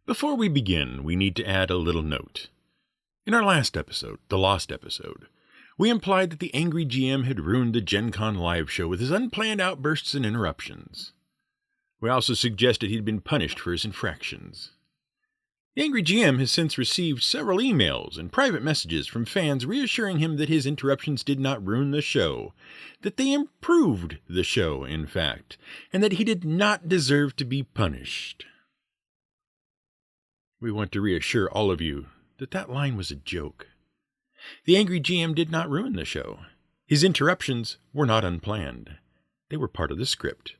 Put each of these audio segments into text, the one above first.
Before we begin, we need to add a little note. In our last episode, the Lost episode, we implied that the angry GM had ruined the Gen Con live show with his unplanned outbursts and interruptions. We also suggested he'd been punished for his infractions. The angry GM has since received several emails and private messages from fans reassuring him that his interruptions did not ruin the show, that they improved the show, in fact, and that he did not deserve to be punished. We want to reassure all of you that that line was a joke. The angry GM did not ruin the show. His interruptions were not unplanned. They were part of the script.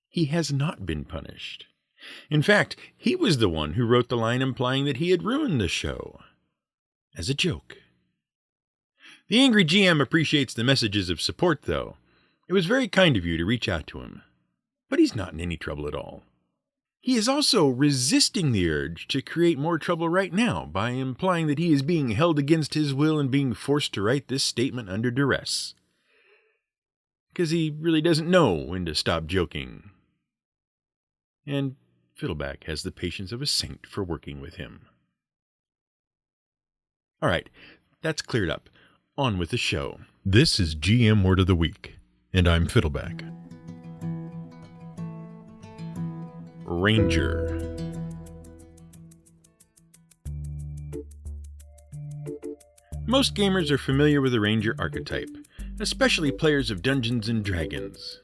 He has not been punished. In fact, he was the one who wrote the line implying that he had ruined the show. As a joke. The angry GM appreciates the messages of support, though. It was very kind of you to reach out to him. But he's not in any trouble at all. He is also resisting the urge to create more trouble right now by implying that he is being held against his will and being forced to write this statement under duress. Because he really doesn't know when to stop joking. And Fiddleback has the patience of a saint for working with him. All right, that's cleared up. On with the show. This is GM Word of the Week, and I'm Fiddleback. Ranger. Most gamers are familiar with the Ranger archetype, especially players of Dungeons & Dragons.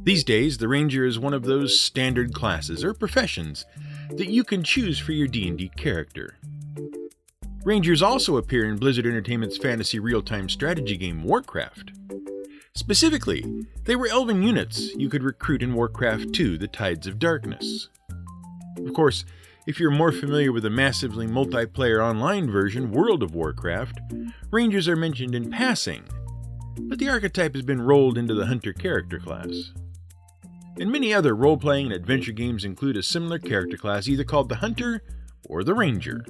These days, the Ranger is one of those standard classes or professions that you can choose for your D&D character. Rangers also appear in Blizzard Entertainment's fantasy real-time strategy game Warcraft. Specifically, they were elven units you could recruit in Warcraft 2: The Tides of Darkness. Of course, if you're more familiar with the massively multiplayer online version, World of Warcraft, Rangers are mentioned in passing, but the archetype has been rolled into the Hunter character class. And many other role-playing and adventure games include a similar character class either called the Hunter or the Ranger.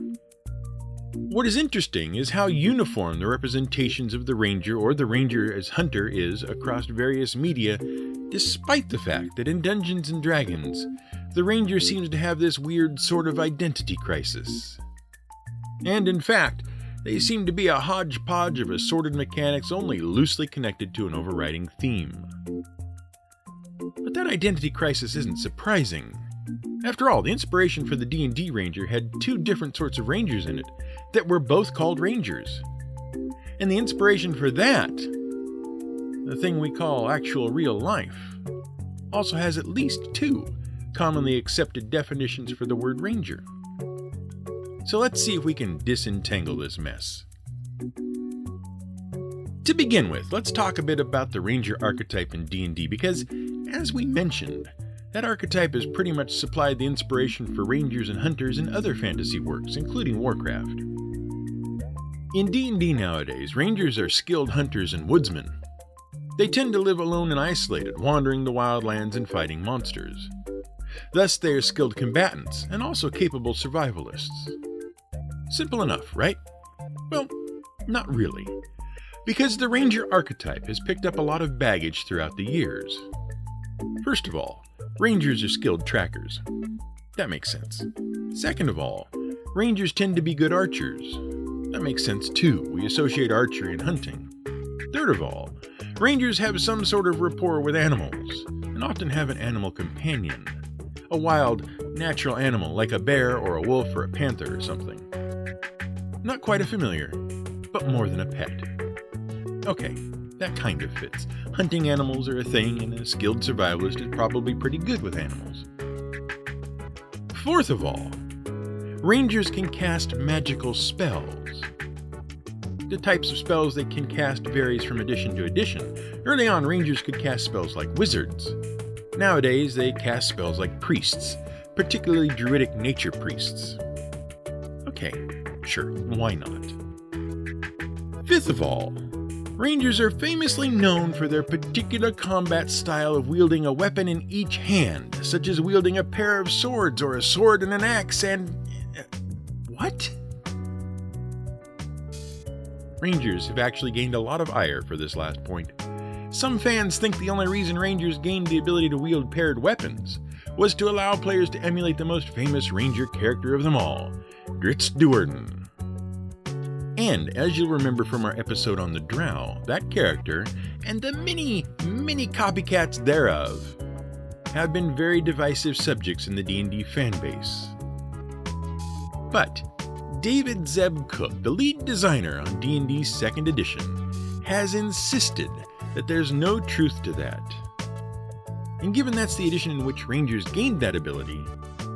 What is interesting is how uniform the representations of the Ranger or the Ranger as Hunter is across various media, despite the fact that in Dungeons & Dragons, the Ranger seems to have this weird sort of identity crisis. And in fact, they seem to be a hodgepodge of assorted mechanics only loosely connected to an overriding theme. But that identity crisis isn't surprising. After all, the inspiration for the D&D Ranger had two different sorts of Rangers in it that were both called Rangers. And the inspiration for that, the thing we call actual real life, also has at least two commonly accepted definitions for the word Ranger. So let's see if we can disentangle this mess. To begin with, let's talk a bit about the Ranger archetype in D&D because, as we mentioned, that archetype has pretty much supplied the inspiration for Rangers and Hunters in other fantasy works, including Warcraft. In D&D nowadays, Rangers are skilled hunters and woodsmen. They tend to live alone and isolated, wandering the wildlands and fighting monsters. Thus, they are skilled combatants and also capable survivalists. Simple enough, right? Well, not really. Because the Ranger archetype has picked up a lot of baggage throughout the years. First of all, Rangers are skilled trackers. That makes sense. Second of all, Rangers tend to be good archers. That makes sense too. We associate archery and hunting. Third of all, Rangers have some sort of rapport with animals, and often have an animal companion. A wild, natural animal like a bear or a wolf or a panther or something. Not quite a familiar, but more than a pet. Okay, that kind of fits. Hunting animals are a thing, and a skilled survivalist is probably pretty good with animals. Fourth of all, Rangers can cast magical spells. The types of spells they can cast varies from edition to edition. Early on, Rangers could cast spells like wizards. Nowadays, they cast spells like priests, particularly druidic nature priests. Okay, sure, why not? Fifth of all, Rangers are famously known for their particular combat style of wielding a weapon in each hand, such as wielding a pair of swords or a sword and an axe and... what? Rangers have actually gained a lot of ire for this last point. Some fans think the only reason Rangers gained the ability to wield paired weapons was to allow players to emulate the most famous ranger character of them all, Dritz Duerden. And as you'll remember from our episode on the Drow, that character, and the many copycats thereof, have been very divisive subjects in the D&D fanbase. But David Zeb Cook, the lead designer on D&D's 2nd edition, has insisted that there's no truth to that. And given that's the edition in which Rangers gained that ability,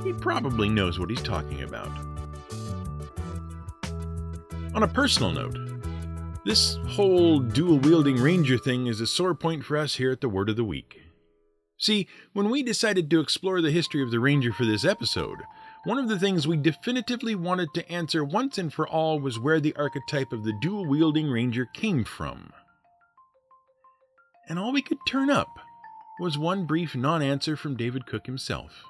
he probably knows what he's talking about. On a personal note, this whole dual-wielding Ranger thing is a sore point for us here at the Word of the Week. See, when we decided to explore the history of the Ranger for this episode, one of the things we definitively wanted to answer once and for all was where the archetype of the dual-wielding Ranger came from. And all we could turn up was one brief non-answer from David Cook himself.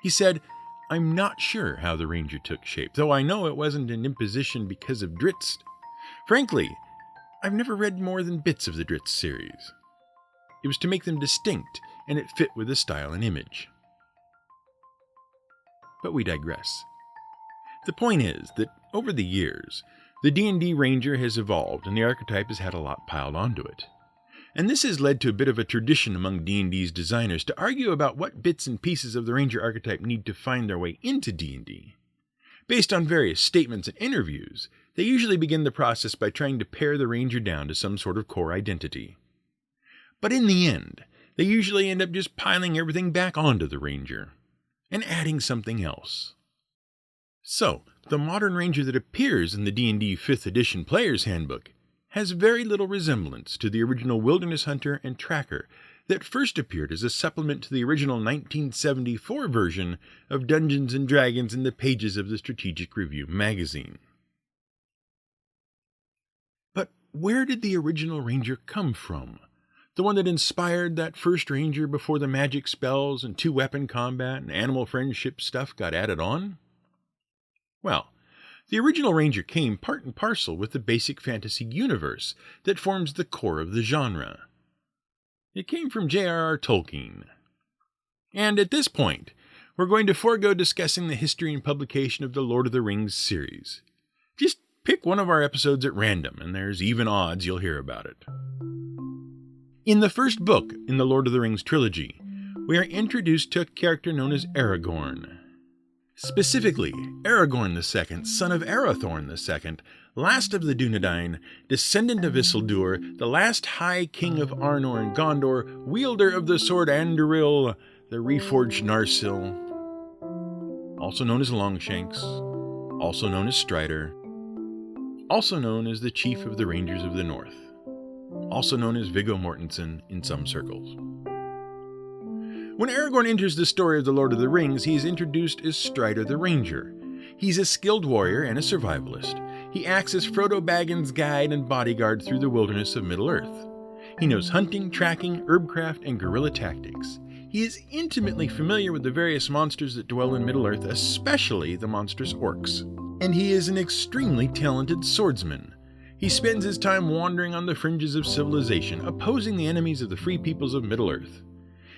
He said, "I'm not sure how the Ranger took shape, though I know it wasn't an imposition because of Dritz. Frankly, I've never read more than bits of the Dritz series. It was to make them distinct, and it fit with the style and image." But we digress. The point is that over the years, the D&D Ranger has evolved and the archetype has had a lot piled onto it. And this has led to a bit of a tradition among D&D's designers to argue about what bits and pieces of the Ranger archetype need to find their way into D&D. Based on various statements and interviews, they usually begin the process by trying to pare the Ranger down to some sort of core identity. But in the end, they usually end up just piling everything back onto the Ranger and adding something else. So, the modern Ranger that appears in the D&D 5th edition Player's Handbook has very little resemblance to the original Wilderness Hunter and Tracker that first appeared as a supplement to the original 1974 version of Dungeons & Dragons in the pages of the Strategic Review magazine. But where did the original Ranger come from? The one that inspired that first Ranger before the magic spells and 2-weapon combat and animal friendship stuff got added on? Well, the original Ranger came part and parcel with the basic fantasy universe that forms the core of the genre. It came from J.R.R. Tolkien. And at this point, we're going to forego discussing the history and publication of the Lord of the Rings series. Just pick one of our episodes at random, and there's even odds you'll hear about it. In the first book in the Lord of the Rings trilogy, we are introduced to a character known as Aragorn. Specifically, Aragorn II, son of Arathorn II, last of the Dunedain, descendant of Isildur, the last High King of Arnor and Gondor, wielder of the sword Anduril, the reforged Narsil, also known as Longshanks, also known as Strider, also known as the Chief of the Rangers of the North, also known as Viggo Mortensen in some circles. When Aragorn enters the story of the Lord of the Rings, he is introduced as Strider the Ranger. He's a skilled warrior and a survivalist. He acts as Frodo Baggins' guide and bodyguard through the wilderness of Middle-earth. He knows hunting, tracking, herbcraft, and guerrilla tactics. He is intimately familiar with the various monsters that dwell in Middle-earth, especially the monstrous orcs. And he is an extremely talented swordsman. He spends his time wandering on the fringes of civilization, opposing the enemies of the free peoples of Middle-earth.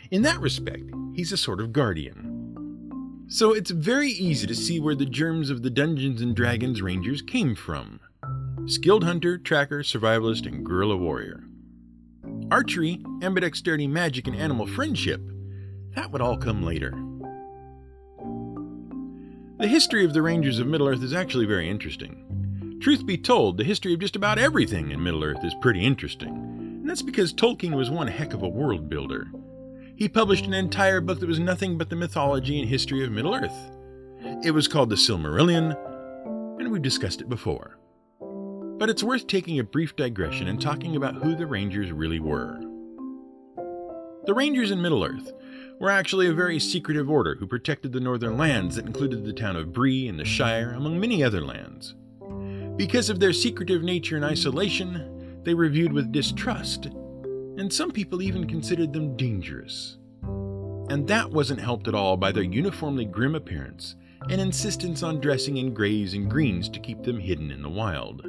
In that respect, he's a sort of guardian. So it's very easy to see where the germs of the Dungeons & Dragons Rangers came from. Skilled hunter, tracker, survivalist, and guerrilla warrior. Archery, ambidexterity, magic, and animal friendship, that would all come later. The history of the Rangers of Middle-earth is actually very interesting. Truth be told, the history of just about everything in Middle-earth is pretty interesting, and that's because Tolkien was one heck of a world builder. He published an entire book that was nothing but the mythology and history of Middle-earth. It was called the Silmarillion, and we've discussed it before. But it's worth taking a brief digression and talking about who the Rangers really were. The Rangers in Middle-earth were actually a very secretive order who protected the northern lands that included the town of Bree and the Shire, among many other lands. Because of their secretive nature and isolation, they were viewed with distrust, and some people even considered them dangerous. And that wasn't helped at all by their uniformly grim appearance and insistence on dressing in grays and greens to keep them hidden in the wild.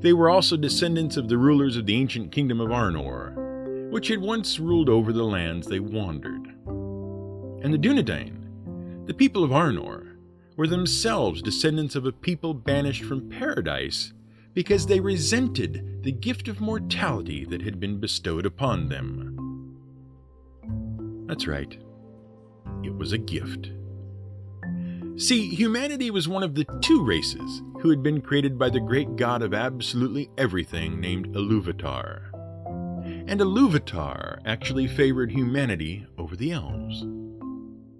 They were also descendants of the rulers of the ancient kingdom of Arnor, which had once ruled over the lands they wandered. And the Dunedain, the people of Arnor, were themselves descendants of a people banished from paradise because they resented the gift of mortality that had been bestowed upon them. That's right, it was a gift. See, humanity was one of the two races who had been created by the great god of absolutely everything named Iluvatar. And Iluvatar actually favored humanity over the elves.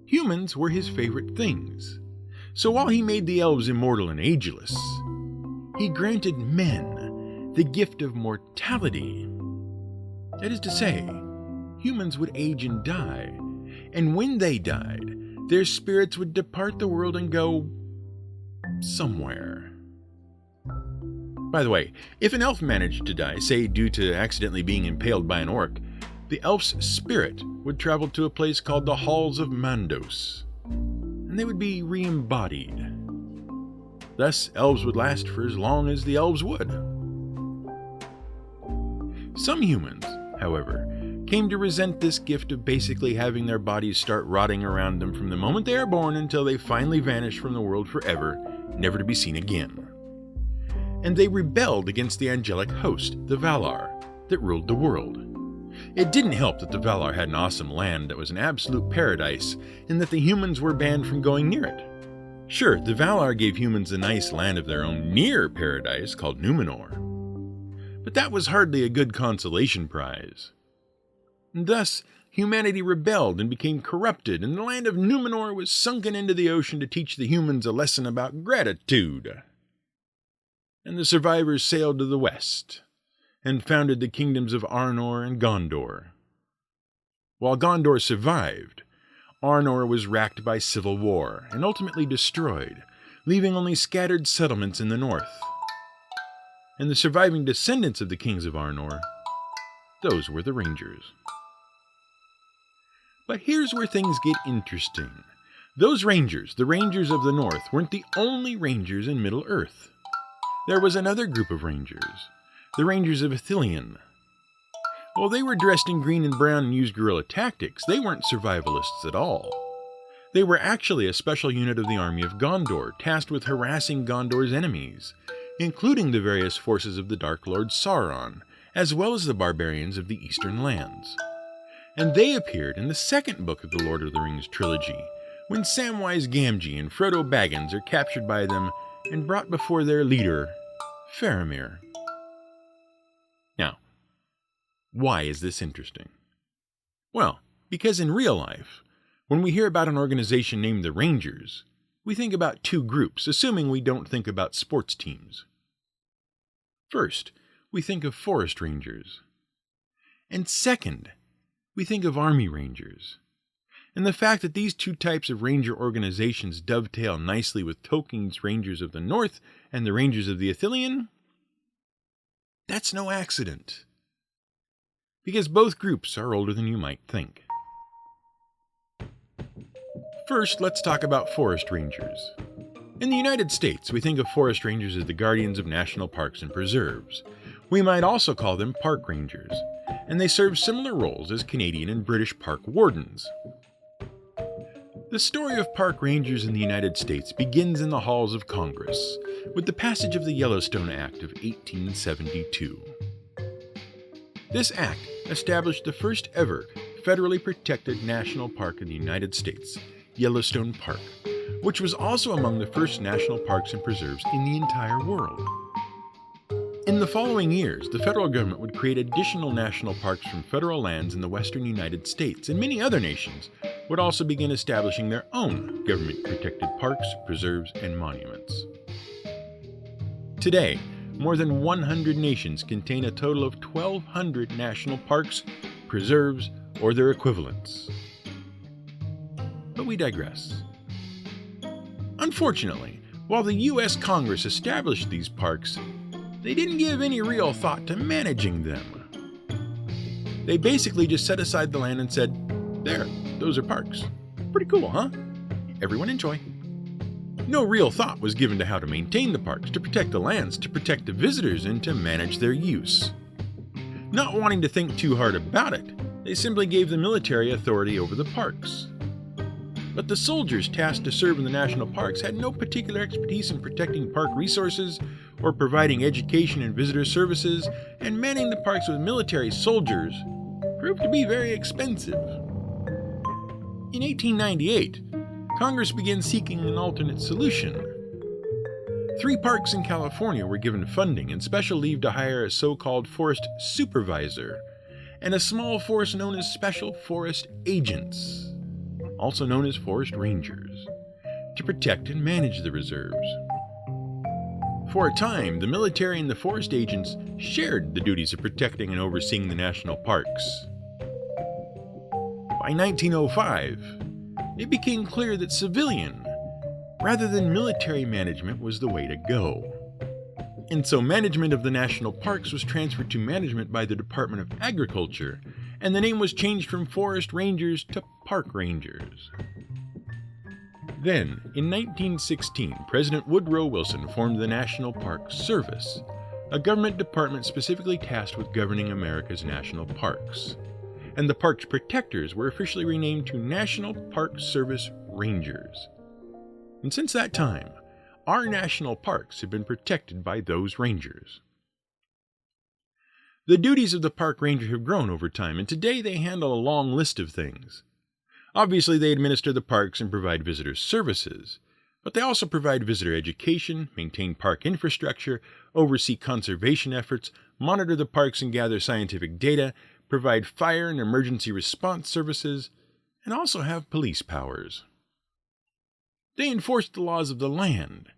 Humans were his favorite things. So while he made the elves immortal and ageless, he granted men the gift of mortality. That is to say, humans would age and die, and when they died, their spirits would depart the world and go somewhere. By the way, if an elf managed to die, say due to accidentally being impaled by an orc, the elf's spirit would travel to a place called the Halls of Mandos, and they would be re-embodied. Thus, elves would last for as long as the elves would. Some humans, however, came to resent this gift of basically having their bodies start rotting around them from the moment they are born until they finally vanish from the world forever, never to be seen again. And they rebelled against the angelic host, the Valar, that ruled the world. It didn't help that the Valar had an awesome land that was an absolute paradise, and that the humans were banned from going near it. Sure, the Valar gave humans a nice land of their own near paradise called Numenor, but that was hardly a good consolation prize. And thus, humanity rebelled and became corrupted, and the land of Numenor was sunken into the ocean to teach the humans a lesson about gratitude. And the survivors sailed to the west, and founded the kingdoms of Arnor and Gondor. While Gondor survived, Arnor was racked by civil war, and ultimately destroyed, leaving only scattered settlements in the north. And the surviving descendants of the kings of Arnor, those were the Rangers. But here's where things get interesting. Those Rangers, the Rangers of the North, weren't the only Rangers in Middle-earth. There was another group of Rangers, the Rangers of Ithilien. While they were dressed in green and brown and used guerrilla tactics, they weren't survivalists at all. They were actually a special unit of the army of Gondor, tasked with harassing Gondor's enemies, including the various forces of the Dark Lord Sauron, as well as the barbarians of the Eastern lands. And they appeared in the second book of the Lord of the Rings trilogy, when Samwise Gamgee and Frodo Baggins are captured by them and brought before their leader, Faramir. Now, why is this interesting? Well, because in real life, when we hear about an organization named the Rangers, we think about two groups, assuming we don't think about sports teams. First, we think of forest rangers. And second, we think of army rangers. And the fact that these two types of ranger organizations dovetail nicely with Tolkien's Rangers of the North and the Rangers of the Ithilien, that's no accident. Because both groups are older than you might think. First, let's talk about forest rangers. In the United States, we think of forest rangers as the guardians of national parks and preserves. We might also call them park rangers, and they serve similar roles as Canadian and British park wardens. The story of park rangers in the United States begins in the halls of Congress, with the passage of the Yellowstone Act of 1872. This act established the first ever federally protected national park in the United States, Yellowstone Park, which was also among the first national parks and preserves in the entire world. In the following years, the federal government would create additional national parks from federal lands in the western United States, and many other nations would also begin establishing their own government-protected parks, preserves, and monuments. Today, more than 100 nations contain a total of 1,200 national parks, preserves, or their equivalents. But we digress. Unfortunately, while the U.S. Congress established these parks, they didn't give any real thought to managing them. They basically just set aside the land and said, "There, those are parks. Pretty cool, huh? Everyone enjoy." No real thought was given to how to maintain the parks, to protect the lands, to protect the visitors, and to manage their use. Not wanting to think too hard about it, they simply gave the military authority over the parks. But the soldiers tasked to serve in the national parks had no particular expertise in protecting park resources or providing education and visitor services, and manning the parks with military soldiers proved to be very expensive. In 1898, Congress began seeking an alternate solution. 3 parks in California were given funding and special leave to hire a so-called forest supervisor and a small force known as Special Forest Agents, also known as forest rangers, to protect and manage the reserves. For a time, the military and the forest agents shared the duties of protecting and overseeing the national parks. By 1905, it became clear that civilian, rather than military management, was the way to go. And so management of the national parks was transferred to management by the Department of Agriculture, and the name was changed from Forest Rangers to Park Rangers. Then, in 1916, President Woodrow Wilson formed the National Park Service, a government department specifically tasked with governing America's national parks. And the park's protectors were officially renamed to National Park Service Rangers. And since that time, our national parks have been protected by those rangers. The duties of the park ranger have grown over time, and today they handle a long list of things. Obviously, they administer the parks and provide visitor services, but they also provide visitor education, maintain park infrastructure, oversee conservation efforts, monitor the parks and gather scientific data, provide fire and emergency response services, and also have police powers. They enforce the laws of the land,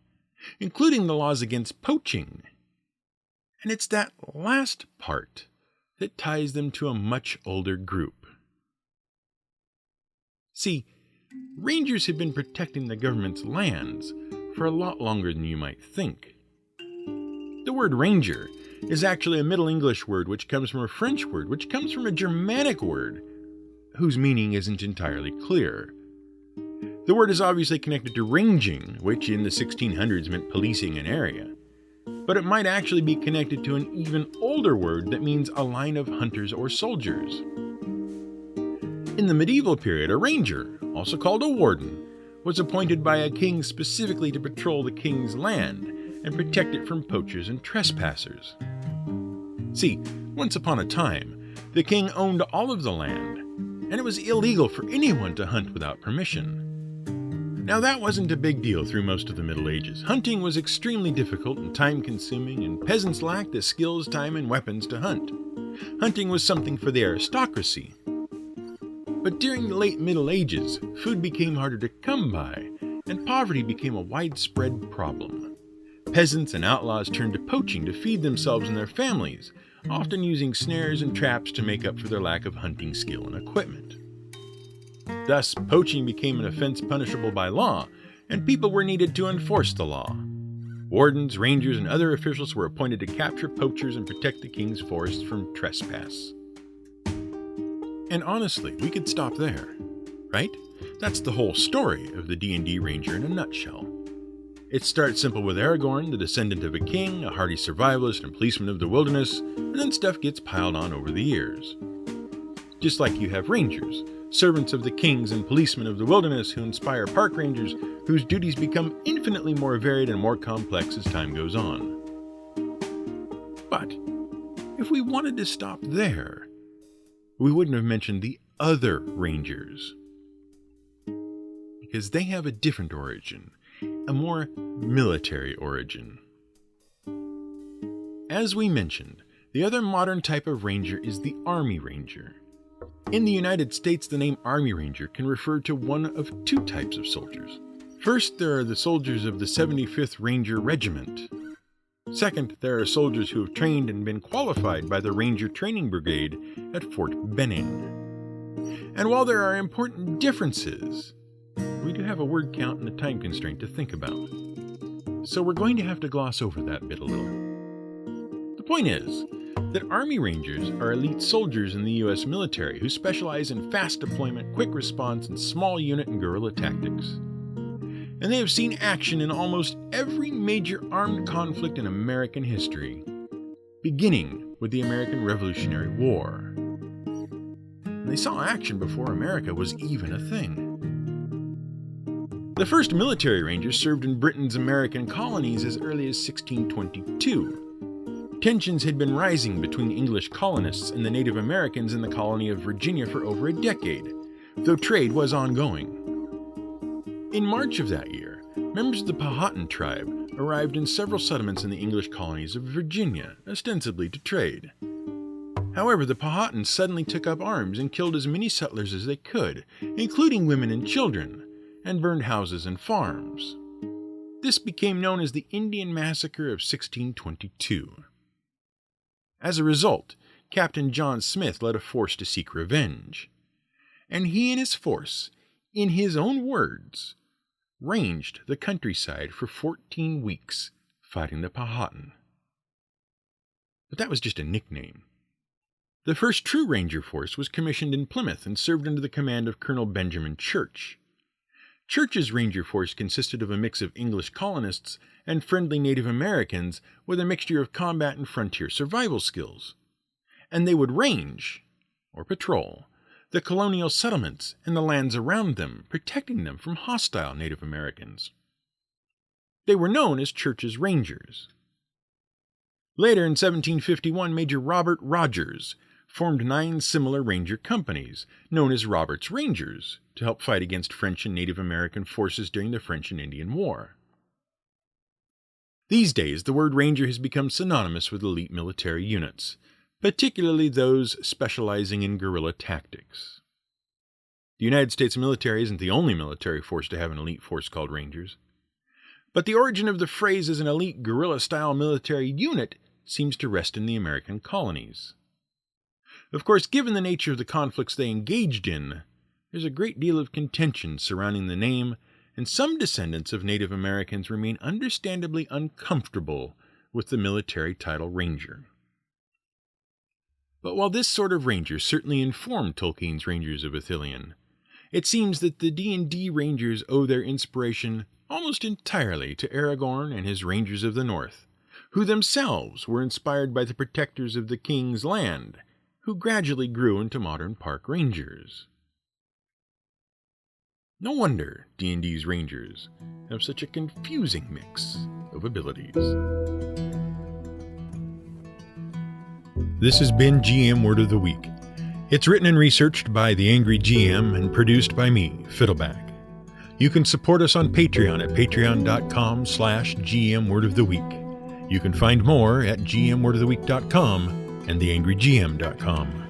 including the laws against poaching. And it's that last part that ties them to a much older group. See, rangers have been protecting the government's lands for a lot longer than you might think. The word ranger is actually a Middle English word which comes from a French word which comes from a Germanic word whose meaning isn't entirely clear. The word is obviously connected to ranging, which in the 1600s meant policing an area. But it might actually be connected to an even older word that means a line of hunters or soldiers. In the medieval period, a ranger, also called a warden, was appointed by a king specifically to patrol the king's land and protect it from poachers and trespassers. See, once upon a time, the king owned all of the land, and it was illegal for anyone to hunt without permission. Now that wasn't a big deal through most of the Middle Ages. Hunting was extremely difficult and time-consuming, and peasants lacked the skills, time, and weapons to hunt. Hunting was something for the aristocracy. But during the late Middle Ages, food became harder to come by, and poverty became a widespread problem. Peasants and outlaws turned to poaching to feed themselves and their families, often using snares and traps to make up for their lack of hunting skill and equipment. Thus, poaching became an offense punishable by law, and people were needed to enforce the law. Wardens, rangers, and other officials were appointed to capture poachers and protect the king's forests from trespass. And honestly, we could stop there, right? That's the whole story of the D&D Ranger in a nutshell. It starts simple with Aragorn, the descendant of a king, a hardy survivalist and policeman of the wilderness, and then stuff gets piled on over the years. Just like you have rangers, servants of the kings and policemen of the wilderness who inspire park rangers whose duties become infinitely more varied and more complex as time goes on. But if we wanted to stop there, we wouldn't have mentioned the other rangers, because they have a different origin, a more military origin. As we mentioned, the other modern type of ranger is the Army Ranger. In the United States, the name Army Ranger can refer to one of 2 types of soldiers. First, there are the soldiers of the 75th Ranger Regiment. Second, there are soldiers who have trained and been qualified by the Ranger Training Brigade at Fort Benning. And while there are important differences, we do have a word count and a time constraint to think about. So we're going to have to gloss over that bit a little. The point is that Army Rangers are elite soldiers in the U.S. military who specialize in fast deployment, quick response, and small unit and guerrilla tactics. And they have seen action in almost every major armed conflict in American history, beginning with the American Revolutionary War. And they saw action before America was even a thing. The first military rangers served in Britain's American colonies as early as 1622. Tensions had been rising between English colonists and the Native Americans in the colony of Virginia for over a decade, though trade was ongoing. In March of that year, members of the Powhatan tribe arrived in several settlements in the English colonies of Virginia, ostensibly to trade. However, the Powhatans suddenly took up arms and killed as many settlers as they could, including women and children, and burned houses and farms. This became known as the Indian Massacre of 1622. As a result, Captain John Smith led a force to seek revenge, and he and his force, in his own words, ranged the countryside for 14 weeks, fighting the Powhatan. But that was just a nickname. The first true ranger force was commissioned in Plymouth and served under the command of Colonel Benjamin Church. Church's ranger force consisted of a mix of English colonists and friendly Native Americans with a mixture of combat and frontier survival skills. And they would range, or patrol, the colonial settlements and the lands around them, protecting them from hostile Native Americans. They were known as Church's Rangers. Later in 1751, Major Robert Rogers formed 9 similar ranger companies, known as Robert's Rangers, to help fight against French and Native American forces during the French and Indian War. These days, the word ranger has become synonymous with elite military units, particularly those specializing in guerrilla tactics. The United States military isn't the only military force to have an elite force called Rangers, but the origin of the phrase as an elite guerrilla-style military unit seems to rest in the American colonies. Of course, given the nature of the conflicts they engaged in, there's a great deal of contention surrounding the name, and some descendants of Native Americans remain understandably uncomfortable with the military title Ranger. But while this sort of ranger certainly informed Tolkien's Rangers of Ithilien, it seems that the D&D Rangers owe their inspiration almost entirely to Aragorn and his Rangers of the North, who themselves were inspired by the protectors of the King's Land, who gradually grew into modern park rangers. No wonder D&D's Rangers have such a confusing mix of abilities. This has been GM Word of the Week. It's written and researched by The Angry GM and produced by me, Fiddleback. You can support us on Patreon at patreon.com/GM Word of the Week. You can find more at gmwordoftheweek.com and theangrygm.com.